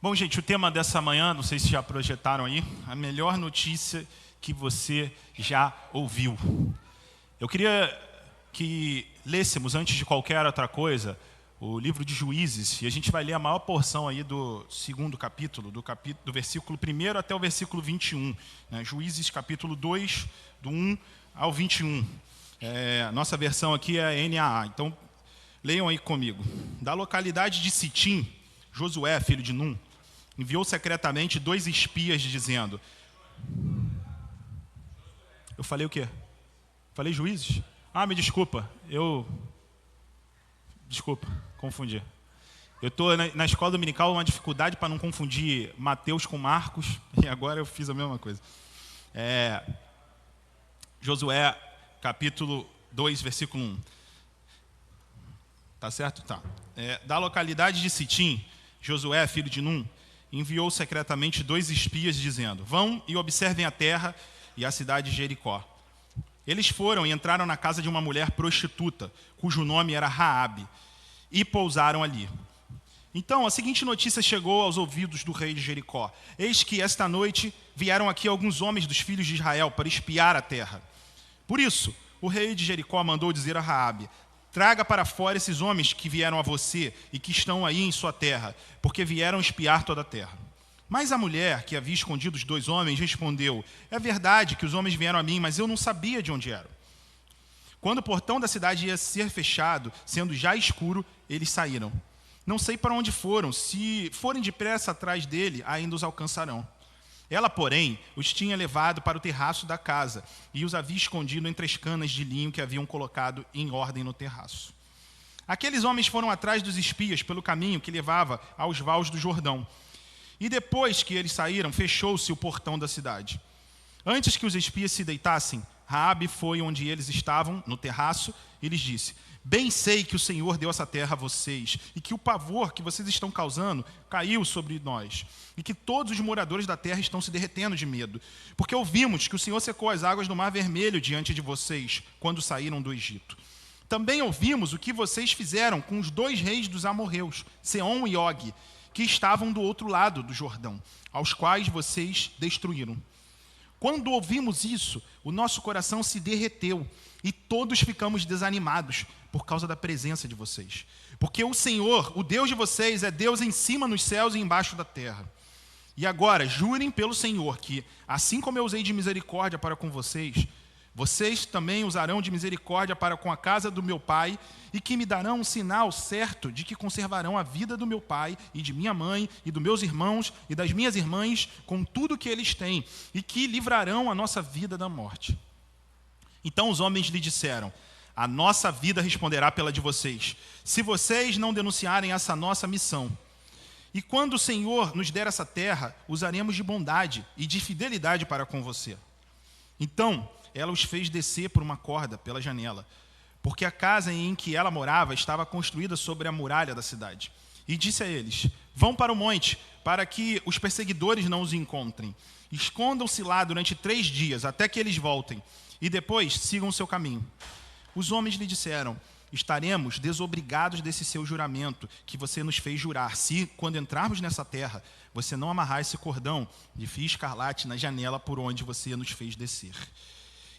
Bom, gente, o tema dessa manhã, não sei se já projetaram aí, a melhor notícia que você já ouviu. Eu queria que lêssemos, antes de qualquer outra coisa, o livro de Juízes, e a gente vai ler a maior porção aí do segundo capítulo, do versículo 1 até o versículo 21. Né? Juízes capítulo 2, do 1 ao 21. A nossa versão aqui é a NAA, então leiam aí comigo. Da localidade de Sitim, Josué, filho de Num, enviou secretamente 2 espias dizendo... Eu falei o quê? Falei Juízes? Me desculpa. Desculpa, confundi. Eu estou na escola dominical, uma dificuldade para não confundir Mateus com Marcos, e agora eu fiz a mesma coisa. Josué, capítulo 2, versículo 1. Tá certo? Tá. Da localidade de Sitim, Josué, filho de Num, enviou secretamente 2 espias dizendo: vão e observem a terra e a cidade de Jericó. Eles foram e entraram na casa de uma mulher prostituta, cujo nome era Raabe, e pousaram ali. Então, a seguinte notícia chegou aos ouvidos do rei de Jericó: eis que esta noite vieram aqui alguns homens dos filhos de Israel para espiar a terra. Por isso, o rei de Jericó mandou dizer a Raabe: traga para fora esses homens que vieram a você e que estão aí em sua terra, porque vieram espiar toda a terra. Mas a mulher, que havia escondido os 2 homens, respondeu: é verdade que os homens vieram a mim, mas eu não sabia de onde eram. Quando o portão da cidade ia ser fechado, sendo já escuro, eles saíram. Não sei para onde foram, se forem depressa atrás dele, ainda os alcançarão. Ela, porém, os tinha levado para o terraço da casa e os havia escondido entre as canas de linho que haviam colocado em ordem no terraço. Aqueles homens foram atrás dos espias pelo caminho que levava aos vales do Jordão. E depois que eles saíram, fechou-se o portão da cidade. Antes que os espias se deitassem, Raabe foi onde eles estavam, no terraço, e lhes disse: bem sei que o Senhor deu essa terra a vocês, e que o pavor que vocês estão causando caiu sobre nós, e que todos os moradores da terra estão se derretendo de medo, porque ouvimos que o Senhor secou as águas do Mar Vermelho diante de vocês, quando saíram do Egito. Também ouvimos o que vocês fizeram com os 2 reis dos amorreus, Seom e Og, que estavam do outro lado do Jordão, aos quais vocês destruíram. Quando ouvimos isso, o nosso coração se derreteu e todos ficamos desanimados por causa da presença de vocês. Porque o Senhor, o Deus de vocês, é Deus em cima nos céus e embaixo da terra. E agora, jurem pelo Senhor que, assim como eu usei de misericórdia para com vocês, vocês também usarão de misericórdia para com a casa do meu pai, e que me darão um sinal certo de que conservarão a vida do meu pai, e de minha mãe, e dos meus irmãos, e das minhas irmãs, com tudo que eles têm, e que livrarão a nossa vida da morte. Então os homens lhe disseram: a nossa vida responderá pela de vocês, se vocês não denunciarem essa nossa missão. E quando o Senhor nos der essa terra, usaremos de bondade e de fidelidade para com você. Então ela os fez descer por uma corda pela janela, porque a casa em que ela morava estava construída sobre a muralha da cidade. E disse a eles: vão para o monte, para que os perseguidores não os encontrem. Escondam-se lá durante 3 dias, até que eles voltem, e depois sigam o seu caminho. Os homens lhe disseram: estaremos desobrigados desse seu juramento que você nos fez jurar, se, quando entrarmos nessa terra, você não amarrar esse cordão de fio escarlate na janela por onde você nos fez descer.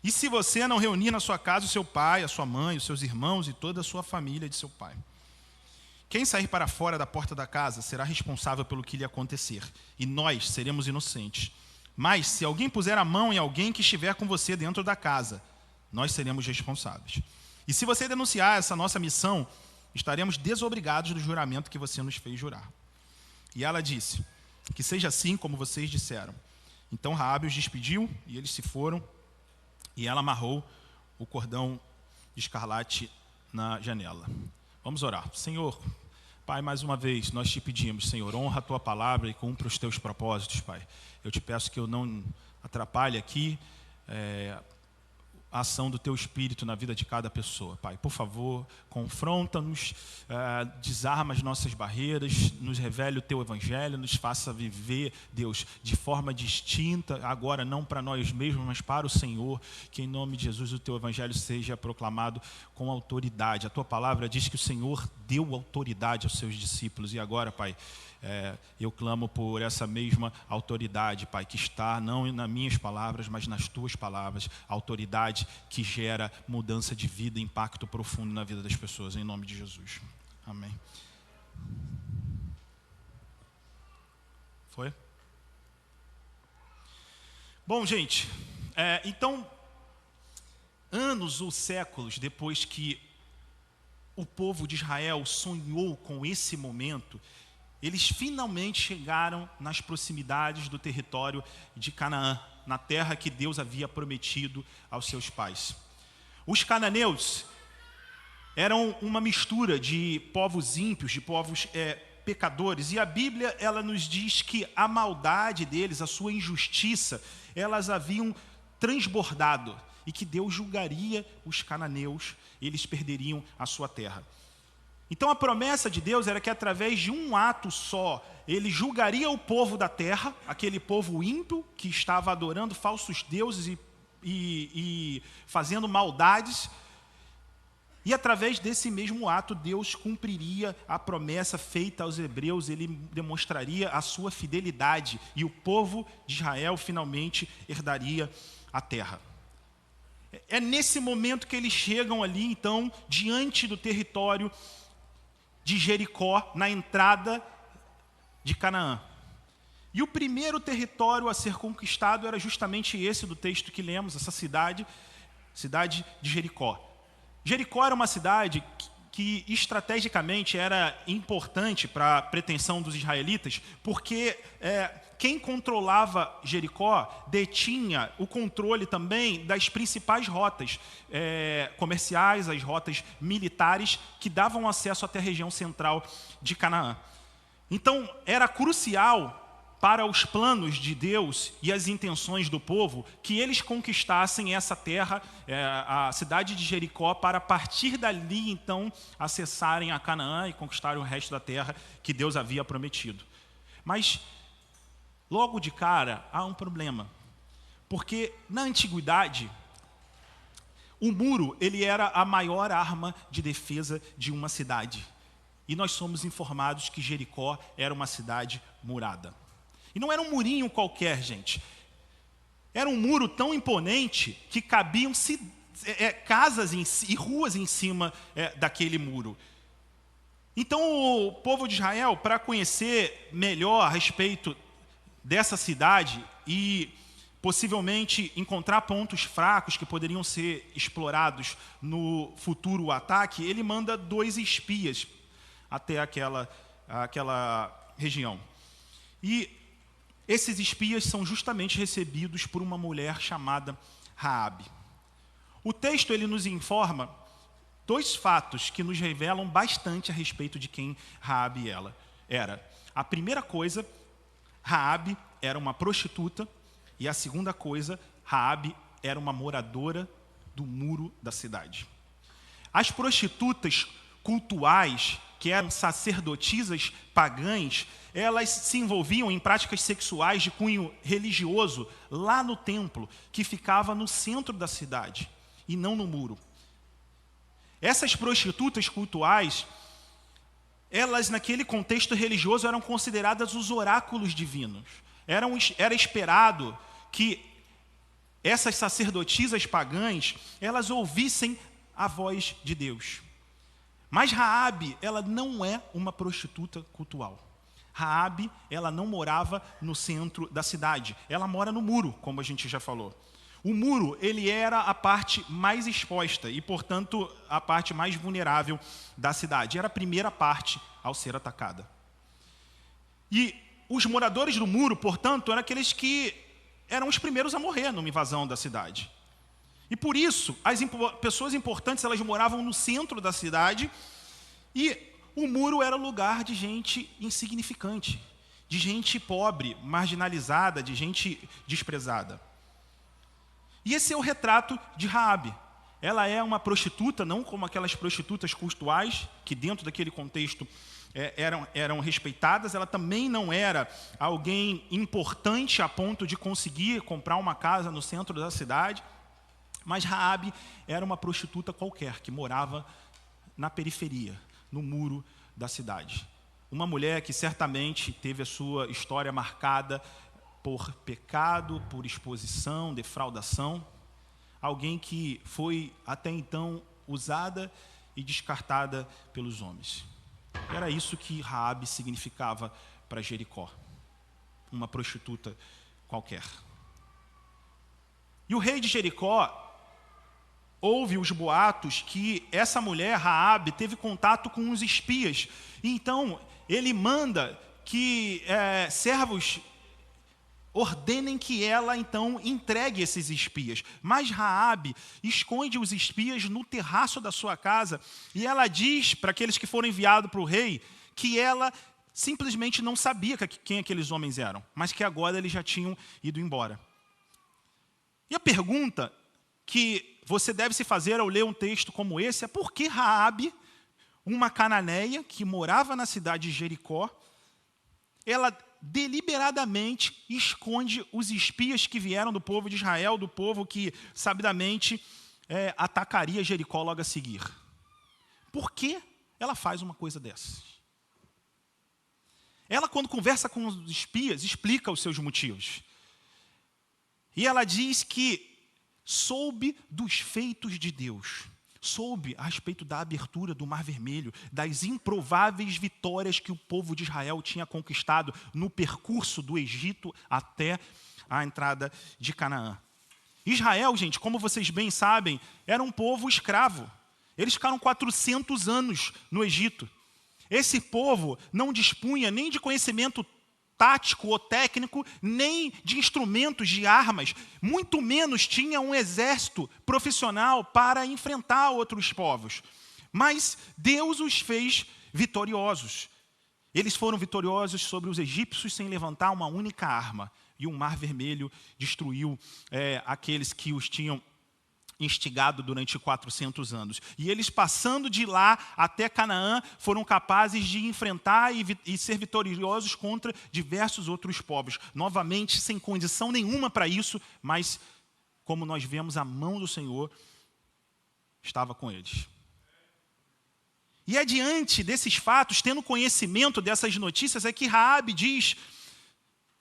E se você não reunir na sua casa o seu pai, a sua mãe, os seus irmãos e toda a sua família de seu pai. Quem sair para fora da porta da casa será responsável pelo que lhe acontecer, e nós seremos inocentes. Mas se alguém puser a mão em alguém que estiver com você dentro da casa, nós seremos responsáveis. E se você denunciar essa nossa missão, estaremos desobrigados do juramento que você nos fez jurar. E ela disse: que seja assim como vocês disseram. Então Raabe os despediu e eles se foram. E ela amarrou o cordão de escarlate na janela. Vamos orar. Senhor, Pai, mais uma vez nós te pedimos, Senhor, honra a tua palavra e cumpra os teus propósitos, Pai. Eu te peço que eu não atrapalhe aqui a ação do Teu Espírito na vida de cada pessoa, Pai. Por favor, confronta-nos, desarma as nossas barreiras, nos revele o Teu Evangelho, nos faça viver, Deus, de forma distinta, agora não para nós mesmos, mas para o Senhor, que em nome de Jesus o Teu Evangelho seja proclamado com autoridade. A Tua palavra diz que o Senhor deu autoridade aos Seus discípulos, e agora, Pai, Eu clamo por essa mesma autoridade, Pai, que está não nas minhas palavras, mas nas tuas palavras, autoridade que gera mudança de vida, impacto profundo na vida das pessoas, em nome de Jesus. Amém. Foi? Bom, gente, então, anos ou séculos depois que o povo de Israel sonhou com esse momento, eles finalmente chegaram nas proximidades do território de Canaã, na terra que Deus havia prometido aos seus pais. Os cananeus eram uma mistura de povos ímpios, de povos pecadores, e a Bíblia ela nos diz que a maldade deles, a sua injustiça, elas haviam transbordado e que Deus julgaria os cananeus, eles perderiam a sua terra. Então a promessa de Deus era que através de um ato só, ele julgaria o povo da terra, aquele povo ímpio que estava adorando falsos deuses e fazendo maldades. E através desse mesmo ato, Deus cumpriria a promessa feita aos hebreus, ele demonstraria a sua fidelidade e o povo de Israel finalmente herdaria a terra. É nesse momento que eles chegam ali, então, diante do território de Jericó, na entrada de Canaã. E o primeiro território a ser conquistado era justamente esse do texto que lemos, essa cidade de Jericó. Jericó era uma cidade que estrategicamente era importante para a pretensão dos israelitas, porque quem controlava Jericó detinha o controle também das principais rotas comerciais, as rotas militares que davam acesso até a região central de Canaã. Então, era crucial para os planos de Deus e as intenções do povo, que eles conquistassem essa terra, a cidade de Jericó, para a partir dali, então, acessarem a Canaã e conquistarem o resto da terra que Deus havia prometido. Mas, logo de cara, há um problema. Porque, na antiguidade, o muro ele era a maior arma de defesa de uma cidade. E nós somos informados que Jericó era uma cidade murada. E não era um murinho qualquer, gente. Era um muro tão imponente que cabiam casas e ruas em cima daquele muro. Então o povo de Israel, para conhecer melhor a respeito dessa cidade e possivelmente encontrar pontos fracos que poderiam ser explorados no futuro ataque, ele manda 2 espias até aquela região. E esses espias são justamente recebidos por uma mulher chamada Raabe. O texto ele nos informa 2 fatos que nos revelam bastante a respeito de quem Raabe era. A primeira coisa, Raabe era uma prostituta, e a segunda coisa, Raabe era uma moradora do muro da cidade. As prostitutas cultuais, que eram sacerdotisas pagãs, elas se envolviam em práticas sexuais de cunho religioso lá no templo, que ficava no centro da cidade, e não no muro. Essas prostitutas cultuais, elas naquele contexto religioso eram consideradas os oráculos divinos. Era esperado que essas sacerdotisas pagãs, elas ouvissem a voz de Deus. Mas Raabe, ela não é uma prostituta cultual. Raabe, ela não morava no centro da cidade. Ela mora no muro, como a gente já falou. O muro, ele era a parte mais exposta e, portanto, a parte mais vulnerável da cidade. Era a primeira parte ao ser atacada. E os moradores do muro, portanto, eram aqueles que eram os primeiros a morrer numa invasão da cidade. E por isso, as pessoas importantes, elas moravam no centro da cidade e o muro era lugar de gente insignificante, de gente pobre, marginalizada, de gente desprezada. E esse é o retrato de Raabe. Ela é uma prostituta, não como aquelas prostitutas cultuais, que dentro daquele contexto eram respeitadas. Ela também não era alguém importante a ponto de conseguir comprar uma casa no centro da cidade. Mas Raabe era uma prostituta qualquer, que morava na periferia, no muro da cidade. uma mulher que certamente teve a sua história marcada por pecado, por exposição, defraudação, alguém que foi até então usada e descartada pelos homens. Era isso que Raabe significava para Jericó, uma prostituta qualquer. E o rei de Jericó ouve os boatos que essa mulher, Raabe, teve contato com os espias. E então ele manda que servos ordenem que ela então entregue esses espias. Mas Raabe esconde os espias no terraço da sua casa e ela diz para aqueles que foram enviados para o rei que ela simplesmente não sabia quem aqueles homens eram, mas que agora eles já tinham ido embora. E a pergunta que você deve se fazer ao ler um texto como esse é: por que Raabe, uma cananeia que morava na cidade de Jericó, ela deliberadamente esconde os espias que vieram do povo de Israel, do povo que sabidamente atacaria Jericó logo a seguir? Por que ela faz uma coisa dessas? Ela, quando conversa com os espias, explica os seus motivos. E ela diz que soube dos feitos de Deus, soube a respeito da abertura do Mar Vermelho, das improváveis vitórias que o povo de Israel tinha conquistado no percurso do Egito até a entrada de Canaã. Israel, gente, como vocês bem sabem, era um povo escravo. Eles ficaram 400 anos no Egito. Esse povo não dispunha nem de conhecimento tático ou técnico, nem de instrumentos, de armas, muito menos tinha um exército profissional para enfrentar outros povos. Mas Deus os fez vitoriosos. Eles foram vitoriosos sobre os egípcios sem levantar uma única arma. E o Mar Vermelho destruiu aqueles que os tinham instigado durante 400 anos. E eles, passando de lá até Canaã, foram capazes de enfrentar e ser vitoriosos contra diversos outros povos. Novamente, sem condição nenhuma para isso, mas, como nós vemos, a mão do Senhor estava com eles. E adiante desses fatos, tendo conhecimento dessas notícias, é que Raabe diz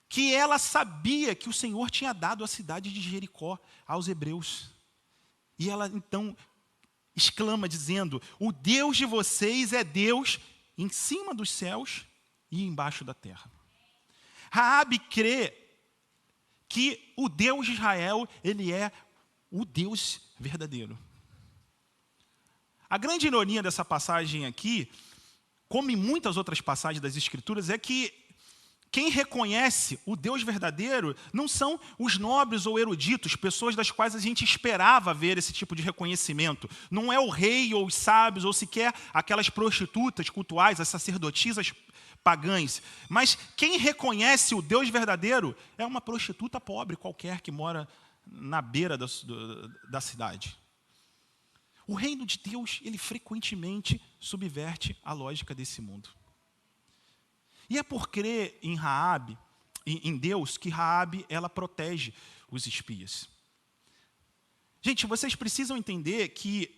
que ela sabia que o Senhor tinha dado a cidade de Jericó aos hebreus. E ela então exclama dizendo: o Deus de vocês é Deus em cima dos céus e embaixo da terra. Raabe crê que o Deus de Israel, ele é o Deus verdadeiro. A grande ironia dessa passagem aqui, como em muitas outras passagens das Escrituras, é que quem reconhece o Deus verdadeiro não são os nobres ou eruditos, pessoas das quais a gente esperava ver esse tipo de reconhecimento. Não é o rei ou os sábios, ou sequer aquelas prostitutas cultuais, as sacerdotisas pagãs. Mas quem reconhece o Deus verdadeiro é uma prostituta pobre qualquer que mora na beira da cidade. O reino de Deus, ele frequentemente subverte a lógica desse mundo. E é por crer em Raabe, em Deus, que Raabe ela protege os espias. Gente, vocês precisam entender que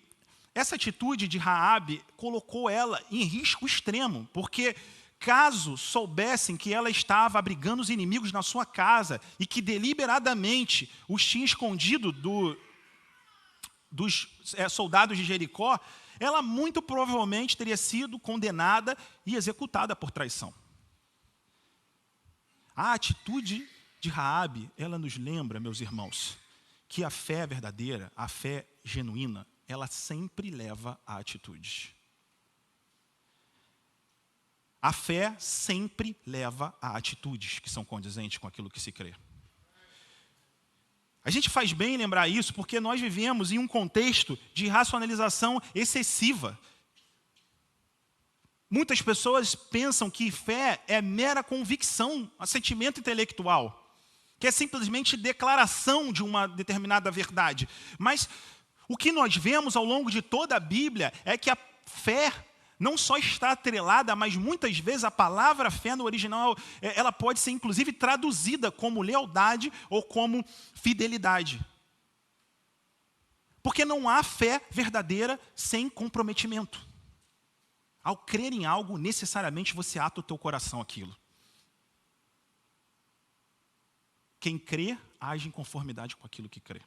essa atitude de Raabe colocou ela em risco extremo, porque caso soubessem que ela estava abrigando os inimigos na sua casa e que deliberadamente os tinha escondido dos soldados de Jericó, ela muito provavelmente teria sido condenada e executada por traição. A atitude de Raabe, ela nos lembra, meus irmãos, que a fé verdadeira, a fé genuína, ela sempre leva a atitudes. A fé sempre leva a atitudes que são condizentes com aquilo que se crê. A gente faz bem em lembrar isso porque nós vivemos em um contexto de racionalização excessiva. Muitas pessoas pensam que fé é mera convicção, assentimento intelectual, que é simplesmente declaração de uma determinada verdade. Mas o que nós vemos ao longo de toda a Bíblia é que a fé não só está atrelada, mas muitas vezes a palavra fé no original, ela pode ser inclusive traduzida como lealdade ou como fidelidade. Porque não há fé verdadeira sem comprometimento. Ao crer em algo, necessariamente você ata o teu coração aquilo. Quem crê, age em conformidade com aquilo que crê.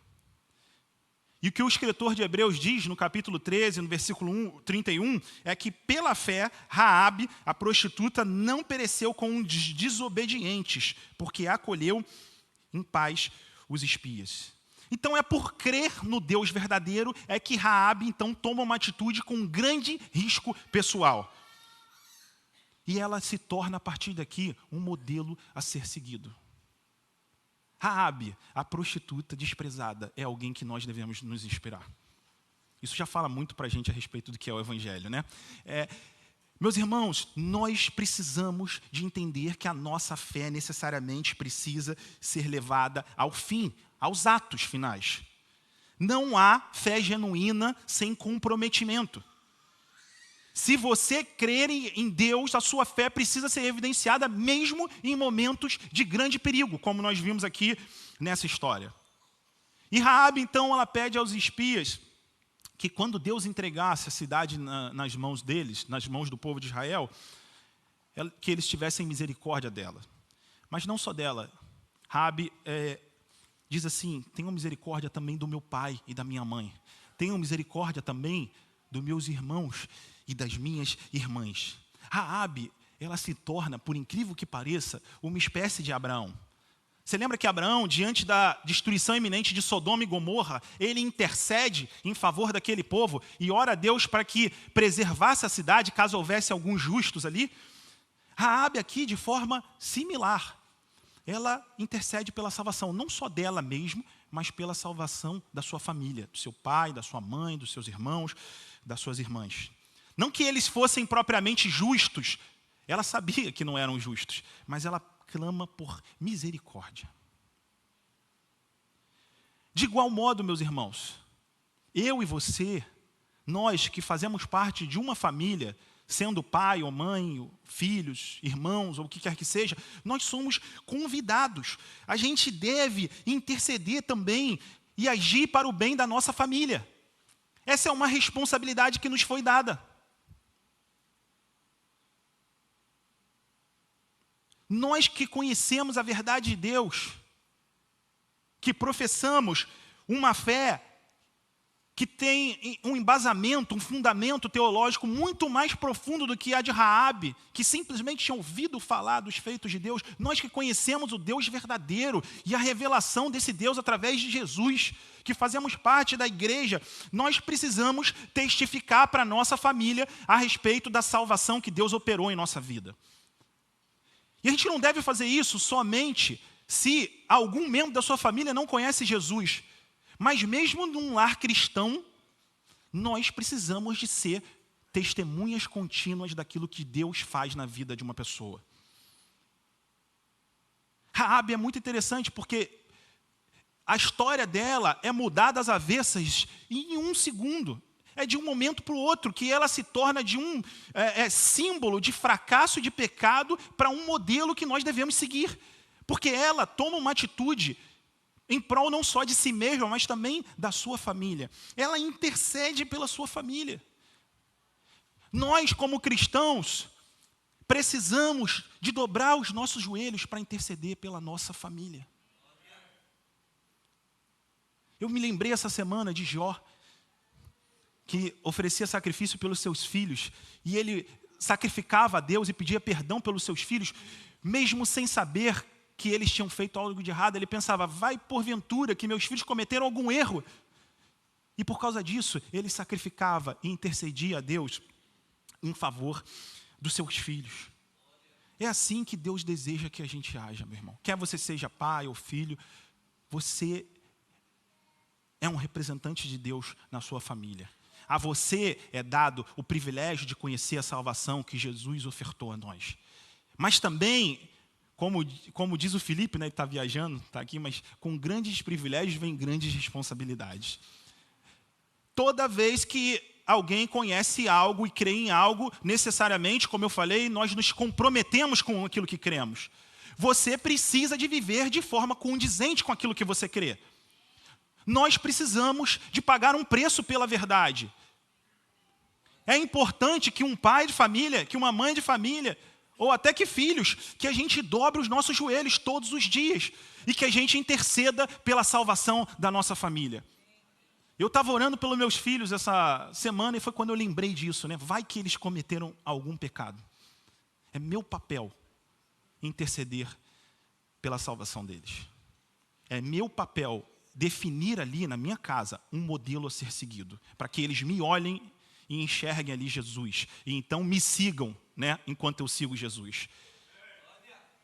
E o que o escritor de Hebreus diz no capítulo 13, no versículo 31, é que pela fé, Raabe, a prostituta, não pereceu com os desobedientes, porque acolheu em paz os espias. Então é por crer no Deus verdadeiro é que Raabe então toma uma atitude com um grande risco pessoal. E ela se torna a partir daqui um modelo a ser seguido. Raabe, a prostituta desprezada, é alguém que nós devemos nos inspirar. Isso já fala muito para a gente a respeito do que é o Evangelho, né? Meus irmãos, nós precisamos de entender que a nossa fé necessariamente precisa ser levada ao fim, aos atos finais. Não há fé genuína sem comprometimento. Se você crer em Deus, a sua fé precisa ser evidenciada mesmo em momentos de grande perigo, como nós vimos aqui nessa história. E Raabe, então, ela pede aos espias que quando Deus entregasse a cidade nas mãos deles, nas mãos do povo de Israel, que eles tivessem misericórdia dela. Mas não só dela. Raabe diz assim, tenham misericórdia também do meu pai e da minha mãe. Tenham misericórdia também dos meus irmãos e das minhas irmãs. Raabe, ela se torna, por incrível que pareça, uma espécie de Abraão. Você lembra que Abraão, diante da destruição iminente de Sodoma e Gomorra, ele intercede em favor daquele povo e ora a Deus para que preservasse a cidade, caso houvesse alguns justos ali? Raabe aqui, de forma similar, ela intercede pela salvação, não só dela mesmo, mas pela salvação da sua família, do seu pai, da sua mãe, dos seus irmãos, das suas irmãs. Não que eles fossem propriamente justos, ela sabia que não eram justos, mas ela clama por misericórdia. De igual modo, meus irmãos, eu e você, nós que fazemos parte de uma família, sendo pai ou mãe, filhos, irmãos, ou o que quer que seja, nós somos convidados. A gente deve interceder também e agir para o bem da nossa família. Essa é uma responsabilidade que nos foi dada. Nós que conhecemos a verdade de Deus, que professamos uma fé que tem um embasamento, um fundamento teológico muito mais profundo do que a de Raabe, que simplesmente tinha ouvido falar dos feitos de Deus, nós que conhecemos o Deus verdadeiro e a revelação desse Deus através de Jesus, que fazemos parte da igreja, nós precisamos testificar para a nossa família a respeito da salvação que Deus operou em nossa vida. E a gente não deve fazer isso somente se algum membro da sua família não conhece Jesus. Mas mesmo num lar cristão, nós precisamos de ser testemunhas contínuas daquilo que Deus faz na vida de uma pessoa. Raabe é muito interessante porque a história dela é mudada às avessas em um segundo. É de um momento para o outro que ela se torna de um símbolo de fracasso e de pecado para um modelo que nós devemos seguir. Porque ela toma uma atitude em prol não só de si mesma, mas também da sua família. Ela intercede pela sua família. Nós, como cristãos, precisamos de dobrar os nossos joelhos para interceder pela nossa família. Eu me lembrei essa semana de Jó, que oferecia sacrifício pelos seus filhos, e ele sacrificava a Deus e pedia perdão pelos seus filhos, mesmo sem saber que eles tinham feito algo de errado. Ele pensava, vai porventura que meus filhos cometeram algum erro. E por causa disso, ele sacrificava e intercedia a Deus em favor dos seus filhos. É assim que Deus deseja que a gente haja, meu irmão. Quer você seja pai ou filho, você é um representante de Deus na sua família. A você é dado o privilégio de conhecer a salvação que Jesus ofertou a nós. Mas também, como diz o Felipe, né, ele está viajando, está aqui, mas com grandes privilégios vem grandes responsabilidades. Toda vez que alguém conhece algo e crê em algo, necessariamente, como eu falei, nós nos comprometemos com aquilo que cremos. Você precisa de viver de forma condizente com aquilo que você crê. Nós precisamos de pagar um preço pela verdade. É importante que um pai de família, que uma mãe de família, ou até que filhos, que a gente dobre os nossos joelhos todos os dias e que a gente interceda pela salvação da nossa família. Eu estava orando pelos meus filhos essa semana e foi quando eu lembrei disso, né? Vai que eles cometeram algum pecado. É meu papel interceder pela salvação deles. É meu papel definir ali na minha casa um modelo a ser seguido, para que eles me olhem e enxerguem ali Jesus, e então me sigam, né, enquanto eu sigo Jesus.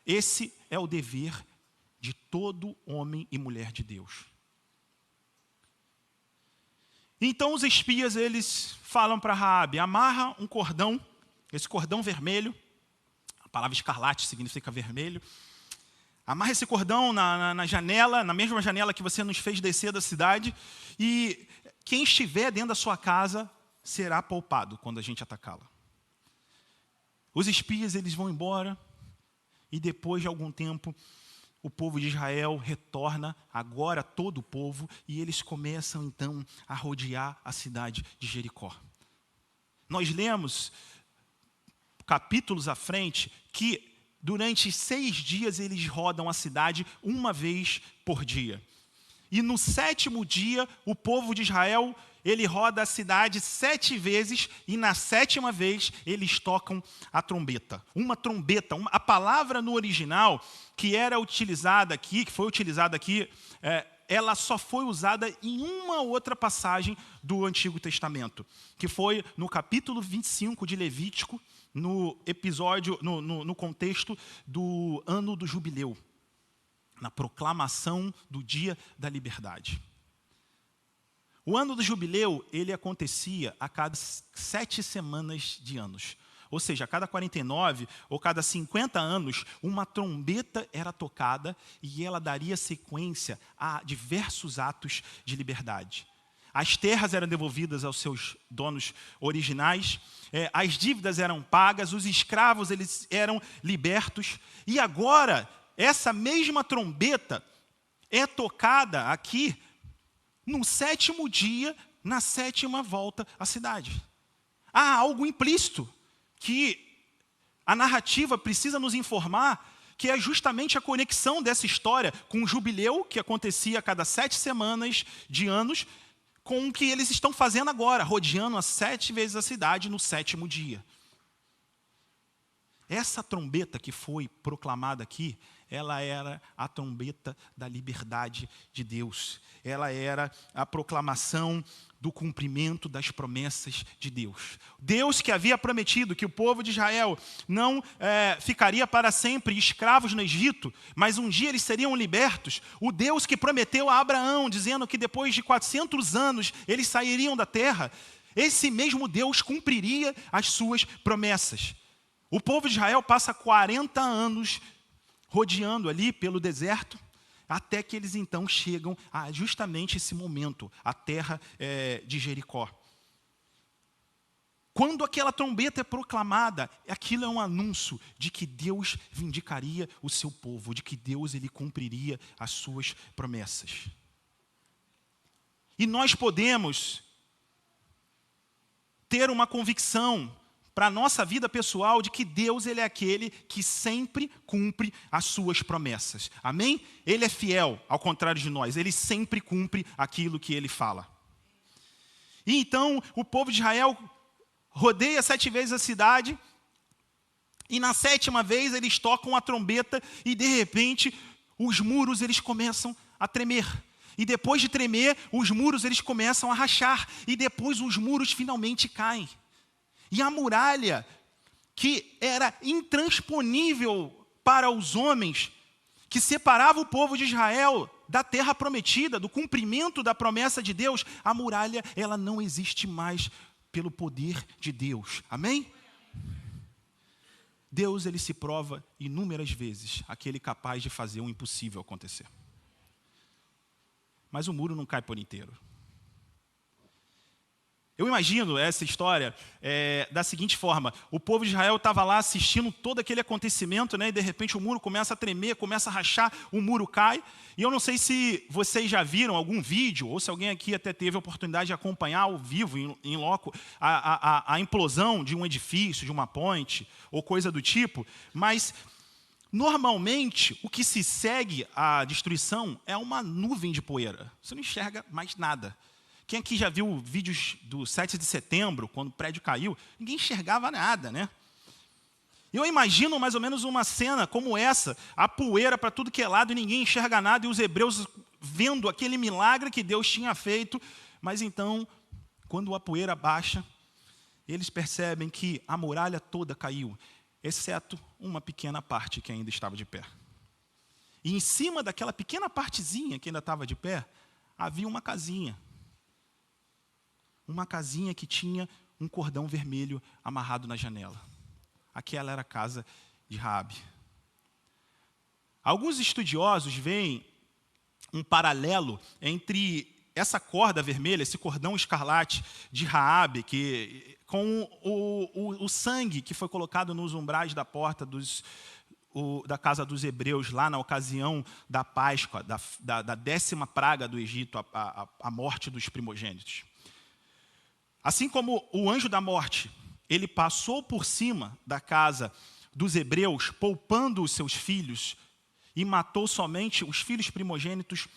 Esse é o dever de todo homem e mulher de Deus. Então os espias, eles falam para Raabe, amarra um cordão, esse cordão vermelho, a palavra escarlate significa vermelho, amarra esse cordão na janela, na mesma janela que você nos fez descer da cidade, e quem estiver dentro da sua casa será poupado quando a gente atacá-la. Os espias, eles vão embora, e depois de algum tempo, o povo de Israel retorna, agora todo o povo, e eles começam então a rodear a cidade de Jericó. Nós lemos capítulos à frente que durante 6 dias eles rodam a cidade uma vez por dia. E no 7º dia, o povo de Israel, ele roda a cidade 7 vezes, e na 7ª vez eles tocam a trombeta. Uma trombeta, a palavra no original que era utilizada aqui, que foi utilizada aqui, ela só foi usada em uma outra passagem do Antigo Testamento, que foi no capítulo 25 de Levítico, no episódio, no contexto do ano do jubileu, na proclamação do dia da liberdade. O ano do jubileu, ele acontecia a cada 7 semanas de anos. Ou seja, a cada 49 ou cada 50 anos, uma trombeta era tocada e ela daria sequência a diversos atos de liberdade. As terras eram devolvidas aos seus donos originais, as dívidas eram pagas, os escravos eles eram libertos. E agora, essa mesma trombeta é tocada aqui no 7º dia, na 7ª volta à cidade. Há algo implícito que a narrativa precisa nos informar, que é justamente a conexão dessa história com o jubileu, que acontecia a cada 7 semanas de anos, com o que eles estão fazendo agora, rodeando as 7 vezes a cidade no 7º dia. Essa trombeta que foi proclamada aqui, ela era a trombeta da liberdade de Deus. Ela era a proclamação do cumprimento das promessas de Deus. Deus que havia prometido que o povo de Israel não ficaria para sempre escravos no Egito, mas um dia eles seriam libertos. O Deus que prometeu a Abraão, dizendo que depois de 400 anos eles sairiam da terra, esse mesmo Deus cumpriria as suas promessas. O povo de Israel passa 40 anos rodeando ali pelo deserto, até que eles então chegam a justamente esse momento, a terra de Jericó. Quando aquela trombeta é proclamada, aquilo é um anúncio de que Deus vindicaria o seu povo, de que Deus ele cumpriria as suas promessas. E nós podemos ter uma convicção para a nossa vida pessoal de que Deus ele é aquele que sempre cumpre as suas promessas. Amém? Ele é fiel, ao contrário de nós. Ele sempre cumpre aquilo que ele fala. E então o povo de Israel rodeia 7 vezes a cidade, e na 7ª vez eles tocam a trombeta e de repente os muros eles começam a tremer. E depois de tremer, os muros eles começam a rachar, e depois os muros finalmente caem. E a muralha, que era intransponível para os homens, que separava o povo de Israel da terra prometida, do cumprimento da promessa de Deus, a muralha, ela não existe mais pelo poder de Deus. Amém? Deus, ele se prova inúmeras vezes, aquele capaz de fazer o impossível acontecer. Mas o muro não cai por inteiro. Eu imagino essa história da seguinte forma: o povo de Israel estava lá assistindo todo aquele acontecimento, né, e de repente o muro começa a tremer, começa a rachar, o muro cai. E eu não sei se vocês já viram algum vídeo, ou se alguém aqui até teve a oportunidade de acompanhar ao vivo, em loco, a implosão de um edifício, de uma ponte, ou coisa do tipo. Mas, normalmente, o que se segue à destruição é uma nuvem de poeira. Você não enxerga mais nada. Quem aqui já viu vídeos do 7 de setembro, quando o prédio caiu? Ninguém enxergava nada, né? Eu imagino mais ou menos uma cena como essa, a poeira para tudo que é lado e ninguém enxerga nada, e os hebreus vendo aquele milagre que Deus tinha feito. Mas então, quando a poeira baixa, eles percebem que a muralha toda caiu, exceto uma pequena parte que ainda estava de pé. E em cima daquela pequena partezinha que ainda estava de pé, havia uma casinha. Uma casinha que tinha um cordão vermelho amarrado na janela. Aquela era a casa de Raabe. Alguns estudiosos veem um paralelo entre essa corda vermelha, esse cordão escarlate de Raabe, com o sangue que foi colocado nos umbrais da porta da casa dos hebreus, lá na ocasião da Páscoa, da 10ª praga do Egito, a morte dos primogênitos. Assim como o anjo da morte, ele passou por cima da casa dos hebreus, poupando os seus filhos, e matou somente os filhos primogênitos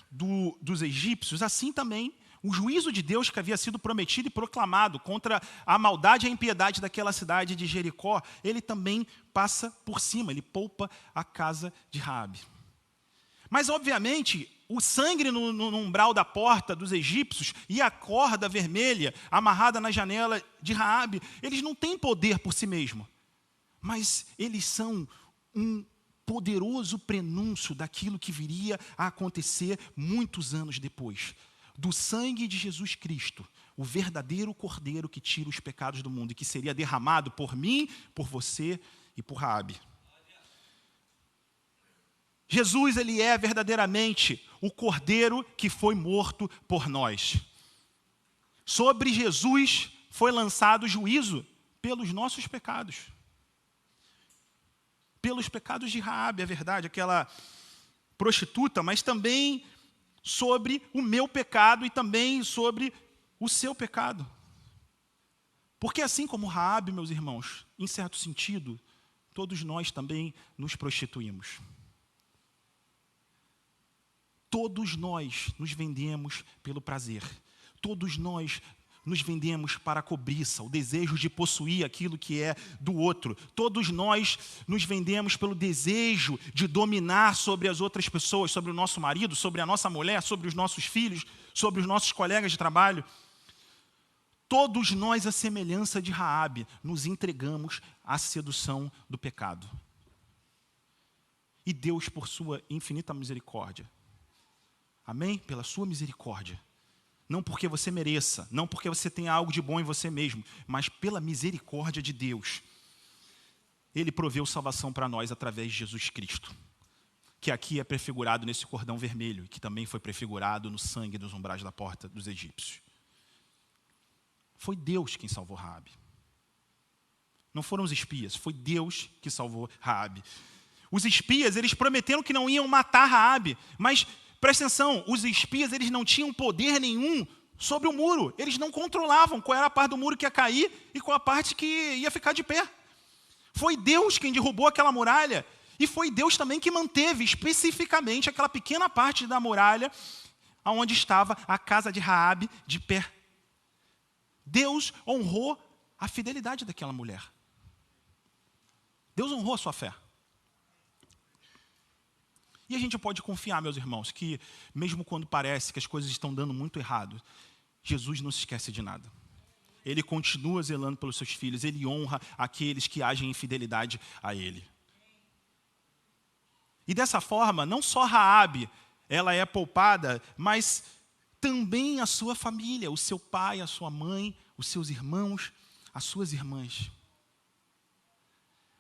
dos egípcios, assim também o juízo de Deus que havia sido prometido e proclamado contra a maldade e a impiedade daquela cidade de Jericó, ele também passa por cima, ele poupa a casa de Raabe. Mas, obviamente, o sangue no umbral da porta dos egípcios e a corda vermelha amarrada na janela de Raabe, eles não têm poder por si mesmos, mas eles são um poderoso prenúncio daquilo que viria a acontecer muitos anos depois. Do sangue de Jesus Cristo, o verdadeiro cordeiro que tira os pecados do mundo e que seria derramado por mim, por você e por Raabe. Jesus, ele é verdadeiramente o cordeiro que foi morto por nós. Sobre Jesus foi lançado juízo pelos nossos pecados. Pelos pecados de Raabe, é verdade, aquela prostituta, mas também sobre o meu pecado e também sobre o seu pecado. Porque assim como Raabe, meus irmãos, em certo sentido, todos nós também nos prostituímos. Todos nós nos vendemos pelo prazer. Todos nós nos vendemos para a cobiça, o desejo de possuir aquilo que é do outro. Todos nós nos vendemos pelo desejo de dominar sobre as outras pessoas, sobre o nosso marido, sobre a nossa mulher, sobre os nossos filhos, sobre os nossos colegas de trabalho. Todos nós, à semelhança de Raabe, nos entregamos à sedução do pecado. E Deus, por sua infinita misericórdia, amém? Pela sua misericórdia. Não porque você mereça, não porque você tenha algo de bom em você mesmo, mas pela misericórdia de Deus. Ele proveu salvação para nós através de Jesus Cristo, que aqui é prefigurado nesse cordão vermelho, que também foi prefigurado no sangue dos umbrais da porta dos egípcios. Foi Deus quem salvou Raabe. Não foram os espias, foi Deus que salvou Raabe. Os espias, eles prometeram que não iam matar Raabe, mas presta atenção, os espias, eles não tinham poder nenhum sobre o muro. Eles não controlavam qual era a parte do muro que ia cair e qual a parte que ia ficar de pé. Foi Deus quem derrubou aquela muralha e foi Deus também que manteve especificamente aquela pequena parte da muralha onde estava a casa de Raabe de pé. Deus honrou a fidelidade daquela mulher. Deus honrou a sua fé. E a gente pode confiar, meus irmãos, que mesmo quando parece que as coisas estão dando muito errado, Jesus não se esquece de nada. Ele continua zelando pelos seus filhos, ele honra aqueles que agem em fidelidade a ele. E dessa forma, não só Raabe, ela é poupada, mas também a sua família, o seu pai, a sua mãe, os seus irmãos, as suas irmãs.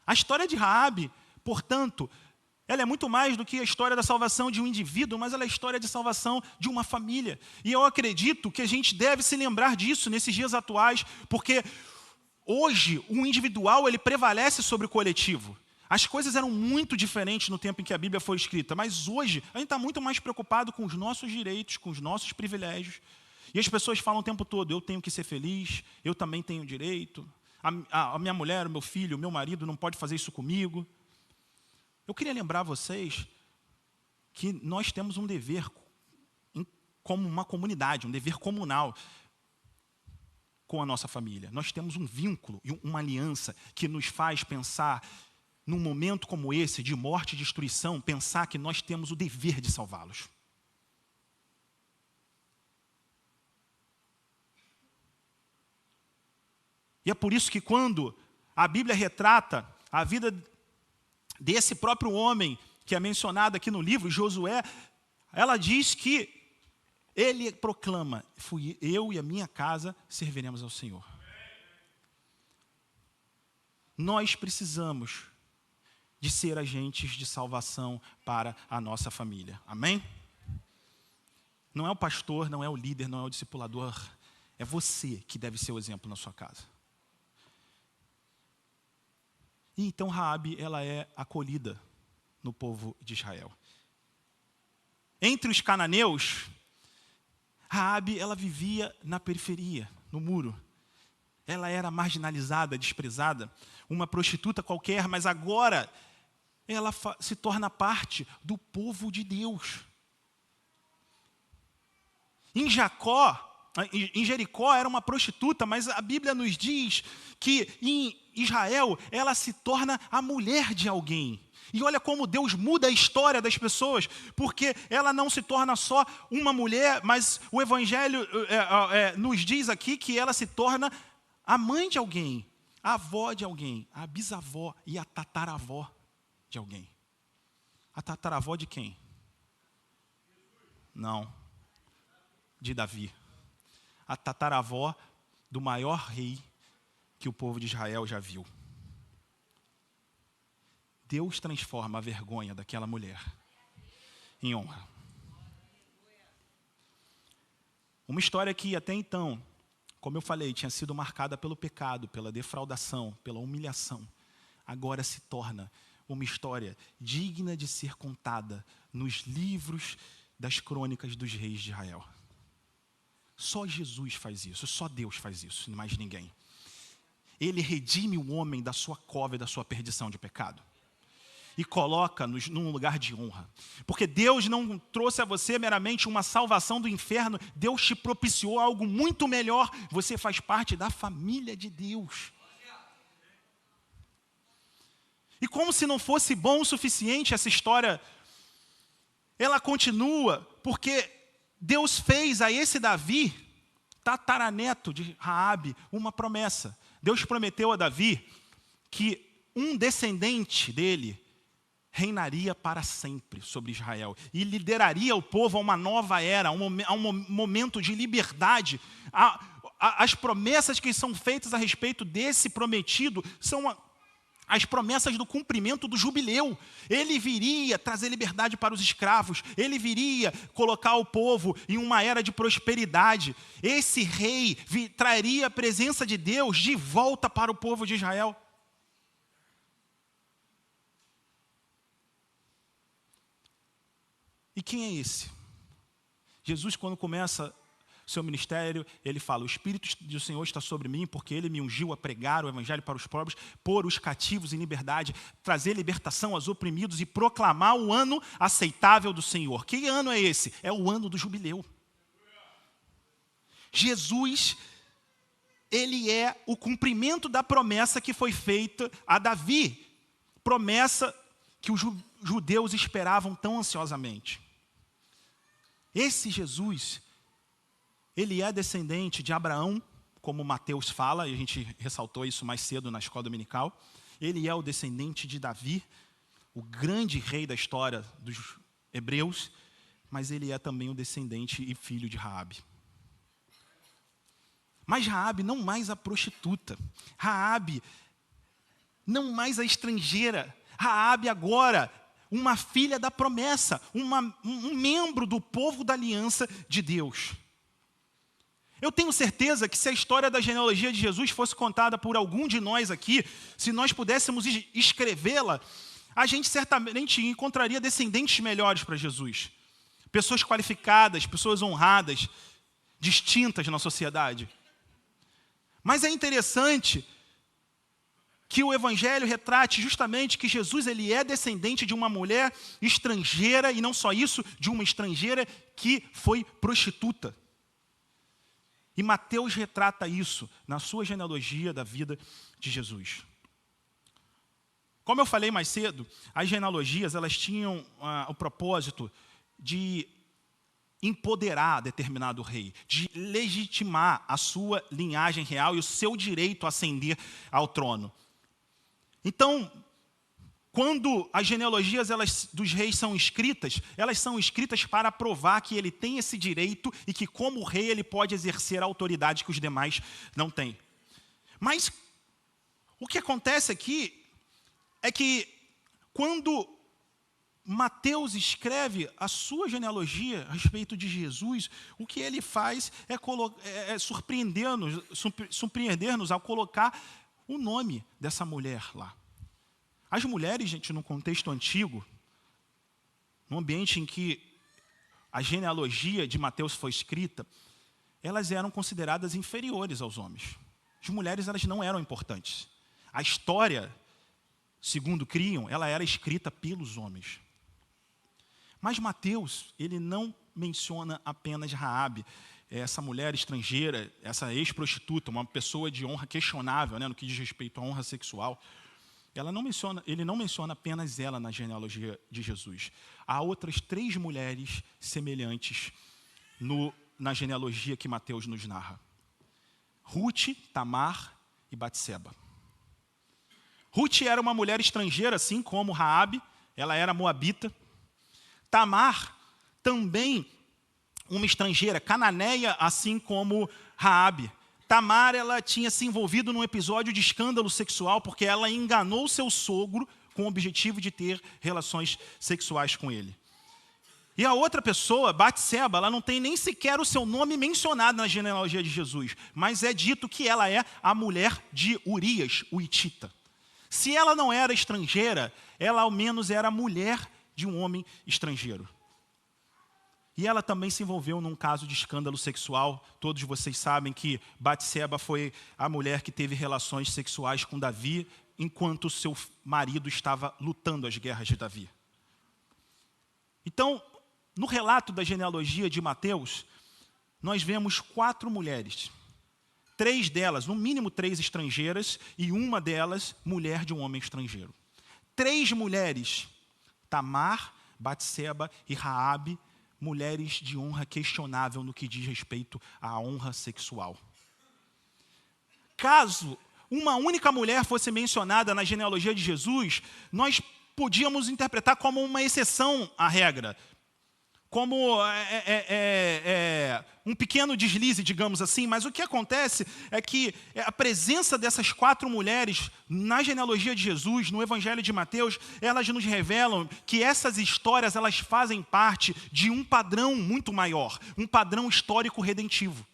A história de Raabe, portanto, ela é muito mais do que a história da salvação de um indivíduo, mas ela é a história de salvação de uma família. E eu acredito que a gente deve se lembrar disso nesses dias atuais, porque hoje o individual ele prevalece sobre o coletivo. As coisas eram muito diferentes no tempo em que a Bíblia foi escrita, mas hoje a gente está muito mais preocupado com os nossos direitos, com os nossos privilégios. E as pessoas falam o tempo todo, eu tenho que ser feliz, eu também tenho direito, a minha mulher, o meu filho, o meu marido não pode fazer isso comigo. Eu queria lembrar vocês que nós temos um dever como uma comunidade, um dever comunal com a nossa família. Nós temos um vínculo e uma aliança que nos faz pensar, num momento como esse, de morte e destruição, pensar que nós temos o dever de salvá-los. E é por isso que quando a Bíblia retrata a vida desse próprio homem, que é mencionado aqui no livro, Josué, ela diz que ele proclama, fui eu e a minha casa serviremos ao Senhor. Nós precisamos de ser agentes de salvação para a nossa família. Amém? Não é o pastor, não é o líder, não é o discipulador. É você que deve ser o exemplo na sua casa. E então Raabe, ela é acolhida no povo de Israel. Entre os cananeus, Raabe, ela vivia na periferia, no muro. Ela era marginalizada, desprezada, uma prostituta qualquer, mas agora ela se torna parte do povo de Deus. Em Jericó era uma prostituta, mas a Bíblia nos diz que em Israel ela se torna a mulher de alguém. E olha como Deus muda a história das pessoas, porque ela não se torna só uma mulher, mas o Evangelho nos diz aqui que ela se torna a mãe de alguém, a avó de alguém, a bisavó e a tataravó de alguém. A tataravó de quem? Não, de Davi. A tataravó do maior rei que o povo de Israel já viu. Deus transforma a vergonha daquela mulher em honra. Uma história que até então, como eu falei, tinha sido marcada pelo pecado, pela defraudação, pela humilhação, agora se torna uma história digna de ser contada nos livros das crônicas dos reis de Israel. Só Jesus faz isso, só Deus faz isso, mais ninguém. Ele redime o homem da sua cova e da sua perdição de pecado. E coloca-nos num lugar de honra. Porque Deus não trouxe a você meramente uma salvação do inferno, Deus te propiciou algo muito melhor. Você faz parte da família de Deus. E como se não fosse bom o suficiente essa história, ela continua, porque Deus fez a esse Davi, tataraneto de Raabe, uma promessa. Deus prometeu a Davi que um descendente dele reinaria para sempre sobre Israel e lideraria o povo a uma nova era, a um momento de liberdade. As promessas que são feitas a respeito desse prometido são as promessas do cumprimento do jubileu. Ele viria trazer liberdade para os escravos, ele viria colocar o povo em uma era de prosperidade. Esse rei traria a presença de Deus de volta para o povo de Israel. E quem é esse? Jesus, quando começa seu ministério, ele fala, o Espírito do Senhor está sobre mim, porque ele me ungiu a pregar o Evangelho para os pobres, pôr os cativos em liberdade, trazer libertação aos oprimidos e proclamar o ano aceitável do Senhor. Que ano é esse? É o ano do jubileu. Jesus, ele é o cumprimento da promessa que foi feita a Davi, promessa que os judeus esperavam tão ansiosamente. Esse Jesus, ele é descendente de Abraão, como Mateus fala, e a gente ressaltou isso mais cedo na escola dominical. Ele é o descendente de Davi, o grande rei da história dos hebreus, mas ele é também o descendente e filho de Raabe. Mas Raabe não mais a prostituta, Raabe não mais a estrangeira, Raabe agora uma filha da promessa, um membro do povo da aliança de Deus. Eu tenho certeza que se a história da genealogia de Jesus fosse contada por algum de nós aqui, se nós pudéssemos escrevê-la, a gente certamente encontraria descendentes melhores para Jesus. Pessoas qualificadas, pessoas honradas, distintas na sociedade. Mas é interessante que o Evangelho retrate justamente que Jesus ele é descendente de uma mulher estrangeira, e não só isso, de uma estrangeira que foi prostituta. E Mateus retrata isso na sua genealogia da vida de Jesus. Como eu falei mais cedo, as genealogias elas tinham o propósito de empoderar determinado rei, de legitimar a sua linhagem real e o seu direito a ascender ao trono. Então, quando as genealogias dos reis são escritas, elas são escritas para provar que ele tem esse direito e que, como rei, ele pode exercer a autoridade que os demais não têm. Mas o que acontece aqui é que, quando Mateus escreve a sua genealogia a respeito de Jesus, o que ele faz é surpreender-nos ao colocar o nome dessa mulher lá. As mulheres, gente, no contexto antigo, no ambiente em que a genealogia de Mateus foi escrita, elas eram consideradas inferiores aos homens. As mulheres elas não eram importantes. A história, segundo criam, ela era escrita pelos homens. Mas Mateus, ele não menciona apenas Raabe, essa mulher estrangeira, essa ex-prostituta, uma pessoa de honra questionável, no que diz respeito à honra sexual. Ele não menciona apenas ela na genealogia de Jesus. Há outras 3 mulheres semelhantes na genealogia que Mateus nos narra. Ruth, Tamar e Batseba. Ruth era uma mulher estrangeira, assim como Raabe, ela era moabita. Tamar, também uma estrangeira, cananeia, assim como Raabe. Tamar, ela tinha se envolvido num episódio de escândalo sexual porque ela enganou seu sogro com o objetivo de ter relações sexuais com ele. E a outra pessoa, Batseba, ela não tem nem sequer o seu nome mencionado na genealogia de Jesus, mas é dito que ela é a mulher de Urias, o hitita. Se ela não era estrangeira, ela ao menos era mulher de um homem estrangeiro. E ela também se envolveu num caso de escândalo sexual. Todos vocês sabem que Batseba foi a mulher que teve relações sexuais com Davi, enquanto seu marido estava lutando as guerras de Davi. Então, no relato da genealogia de Mateus, nós vemos 4 mulheres. 3 delas, no mínimo 3 estrangeiras, e uma delas, mulher de um homem estrangeiro. 3 mulheres, Tamar, Batseba e Raabe, mulheres de honra questionável no que diz respeito à honra sexual. Caso uma única mulher fosse mencionada na genealogia de Jesus, nós podíamos interpretar como uma exceção à regra, como um pequeno deslize, digamos assim, mas o que acontece é que a presença dessas 4 mulheres na genealogia de Jesus, no Evangelho de Mateus, elas nos revelam que essas histórias elas fazem parte de um padrão muito maior, um padrão histórico redentivo.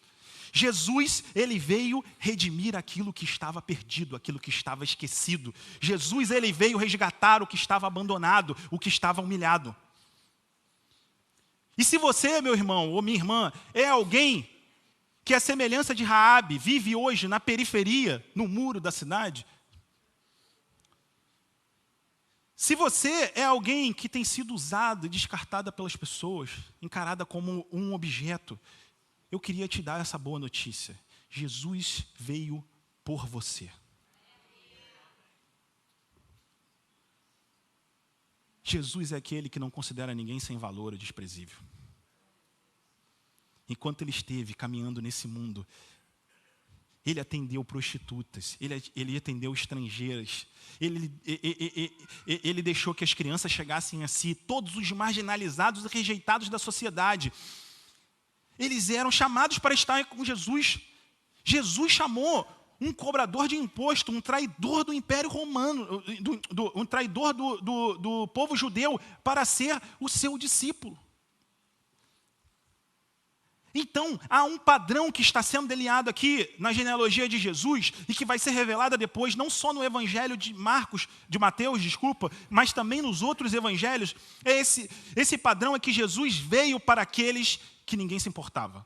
Jesus, ele veio redimir aquilo que estava perdido, aquilo que estava esquecido. Jesus, ele veio resgatar o que estava abandonado, o que estava humilhado. E se você, meu irmão ou minha irmã, é alguém que, à semelhança de Raabe, vive hoje na periferia, no muro da cidade, se você é alguém que tem sido usado e descartada pelas pessoas, encarada como um objeto, eu queria te dar essa boa notícia. Jesus veio por você. Jesus é aquele que não considera ninguém sem valor ou desprezível. Enquanto ele esteve caminhando nesse mundo, ele atendeu prostitutas, ele atendeu estrangeiras, ele deixou que as crianças chegassem a si, todos os marginalizados e rejeitados da sociedade. Eles eram chamados para estar com Jesus. Jesus chamou um cobrador de imposto, um traidor do Império Romano, um traidor do povo judeu, para ser o seu discípulo. Então, há um padrão que está sendo delineado aqui na genealogia de Jesus e que vai ser revelada depois, não só no evangelho de Mateus, mas também nos outros evangelhos. Esse padrão é que Jesus veio para aqueles que ninguém se importava.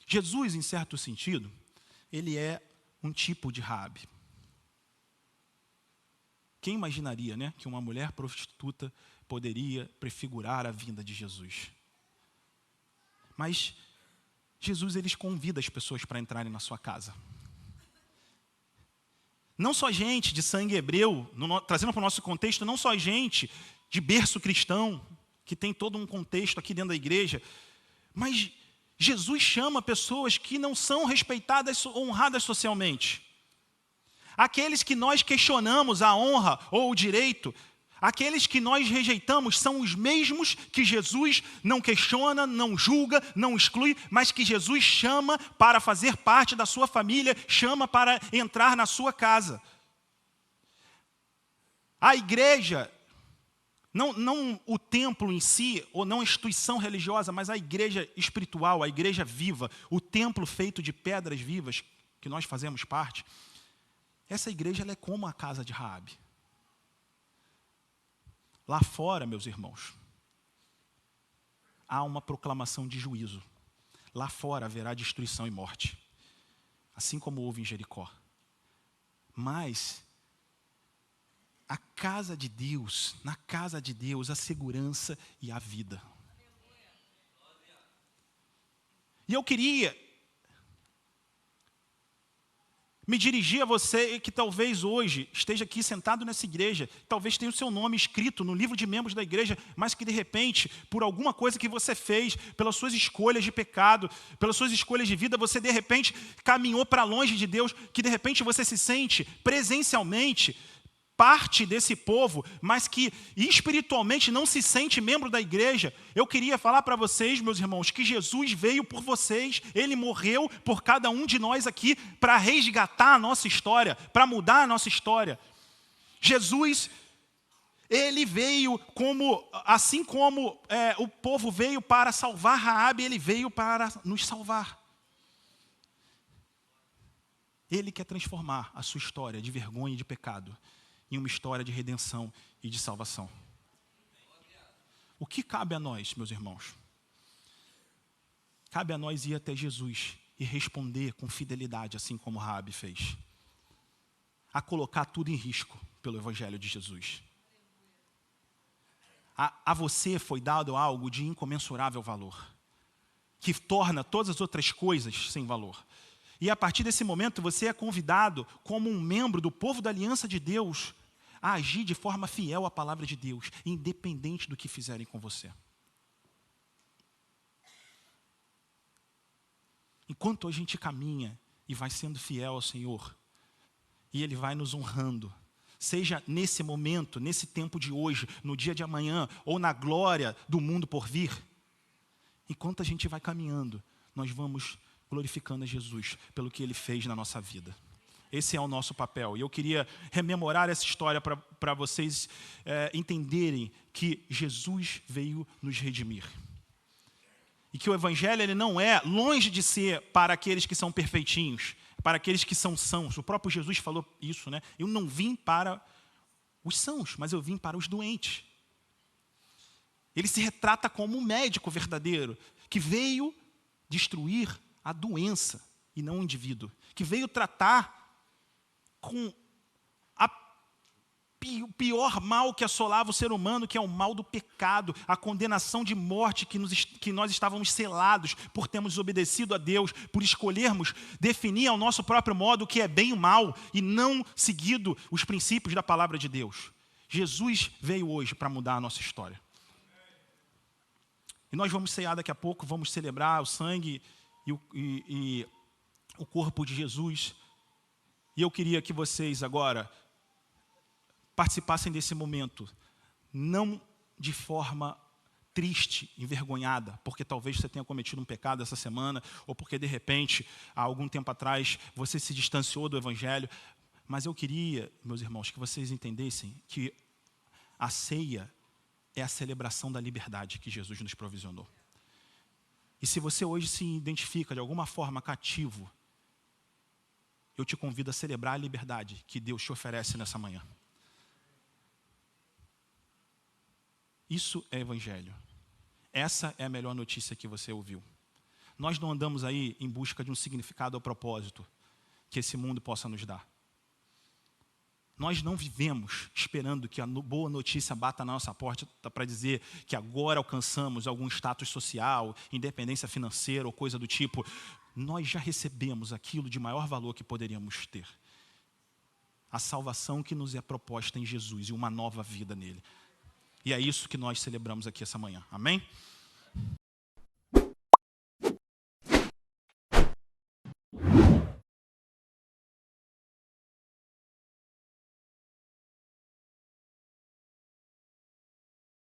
Jesus, em certo sentido, ele é um tipo de Raabe. Quem imaginaria, né, que uma mulher prostituta poderia prefigurar a vinda de Jesus? Mas Jesus, ele convida as pessoas para entrarem na sua casa. Não só gente de sangue hebreu, trazendo para o nosso contexto, não só gente de berço cristão, que tem todo um contexto aqui dentro da igreja, mas Jesus chama pessoas que não são respeitadas ou honradas socialmente. Aqueles que nós questionamos a honra ou o direito, aqueles que nós rejeitamos são os mesmos que Jesus não questiona, não julga, não exclui, mas que Jesus chama para fazer parte da sua família, chama para entrar na sua casa. A igreja, não o templo em si, ou não a instituição religiosa, mas a igreja espiritual, a igreja viva, o templo feito de pedras vivas, que nós fazemos parte, essa igreja ela é como a casa de Raabe. Lá fora, meus irmãos, há uma proclamação de juízo. Lá fora haverá destruição e morte, assim como houve em Jericó. Mas a casa de Deus, na casa de Deus, a segurança e a vida. E eu queria me dirigir a você que talvez hoje esteja aqui sentado nessa igreja, talvez tenha o seu nome escrito no livro de membros da igreja, mas que de repente, por alguma coisa que você fez, pelas suas escolhas de pecado, pelas suas escolhas de vida, você de repente caminhou para longe de Deus, que de repente você se sente presencialmente parte desse povo, mas que espiritualmente não se sente membro da igreja. Eu queria falar para vocês, meus irmãos, que Jesus veio por vocês, Ele morreu por cada um de nós aqui para resgatar a nossa história, para mudar a nossa história. Jesus, Ele veio assim como o povo veio para salvar Raabe, Ele veio para nos salvar. Ele quer transformar a sua história de vergonha e de pecado em uma história de redenção e de salvação. O que cabe a nós, meus irmãos? Cabe a nós ir até Jesus e responder com fidelidade, assim como Raabe fez. A colocar tudo em risco pelo Evangelho de Jesus. A você foi dado algo de incomensurável valor, que torna todas as outras coisas sem valor. E a partir desse momento você é convidado, como um membro do povo da aliança de Deus, a agir de forma fiel à palavra de Deus, independente do que fizerem com você. Enquanto a gente caminha e vai sendo fiel ao Senhor, e Ele vai nos honrando, seja nesse momento, nesse tempo de hoje, no dia de amanhã, ou na glória do mundo por vir, enquanto a gente vai caminhando, nós vamos glorificando a Jesus pelo que Ele fez na nossa vida. Esse é o nosso papel. E eu queria rememorar essa história para vocês entenderem que Jesus veio nos redimir. E que o Evangelho ele não é longe de ser para aqueles que são perfeitinhos, para aqueles que são sãos. O próprio Jesus falou isso, né? Eu não vim para os sãos, mas eu vim para os doentes. Ele se retrata como um médico verdadeiro, que veio destruir a doença e não o indivíduo. Que veio tratar com o pior mal que assolava o ser humano, que é o mal do pecado, a condenação de morte que nós estávamos selados por termos desobedecido a Deus, por escolhermos definir ao nosso próprio modo o que é bem e o mal, e não seguido os princípios da palavra de Deus. Jesus veio hoje para mudar a nossa história. E nós vamos cear daqui a pouco, vamos celebrar o sangue e o corpo de Jesus. E eu queria que vocês agora participassem desse momento, não de forma triste, envergonhada, porque talvez você tenha cometido um pecado essa semana, ou porque de repente, há algum tempo atrás, você se distanciou do Evangelho. Mas eu queria, meus irmãos, que vocês entendessem que a ceia é a celebração da liberdade que Jesus nos provisionou. E se você hoje se identifica de alguma forma cativo, eu te convido a celebrar a liberdade que Deus te oferece nessa manhã. Isso é Evangelho. Essa é a melhor notícia que você ouviu. Nós não andamos aí em busca de um significado ou propósito que esse mundo possa nos dar. Nós não vivemos esperando que a boa notícia bata na nossa porta para dizer que agora alcançamos algum status social, independência financeira ou coisa do tipo. Nós já recebemos aquilo de maior valor que poderíamos ter. A salvação que nos é proposta em Jesus e uma nova vida nele. E é isso que nós celebramos aqui essa manhã. Amém?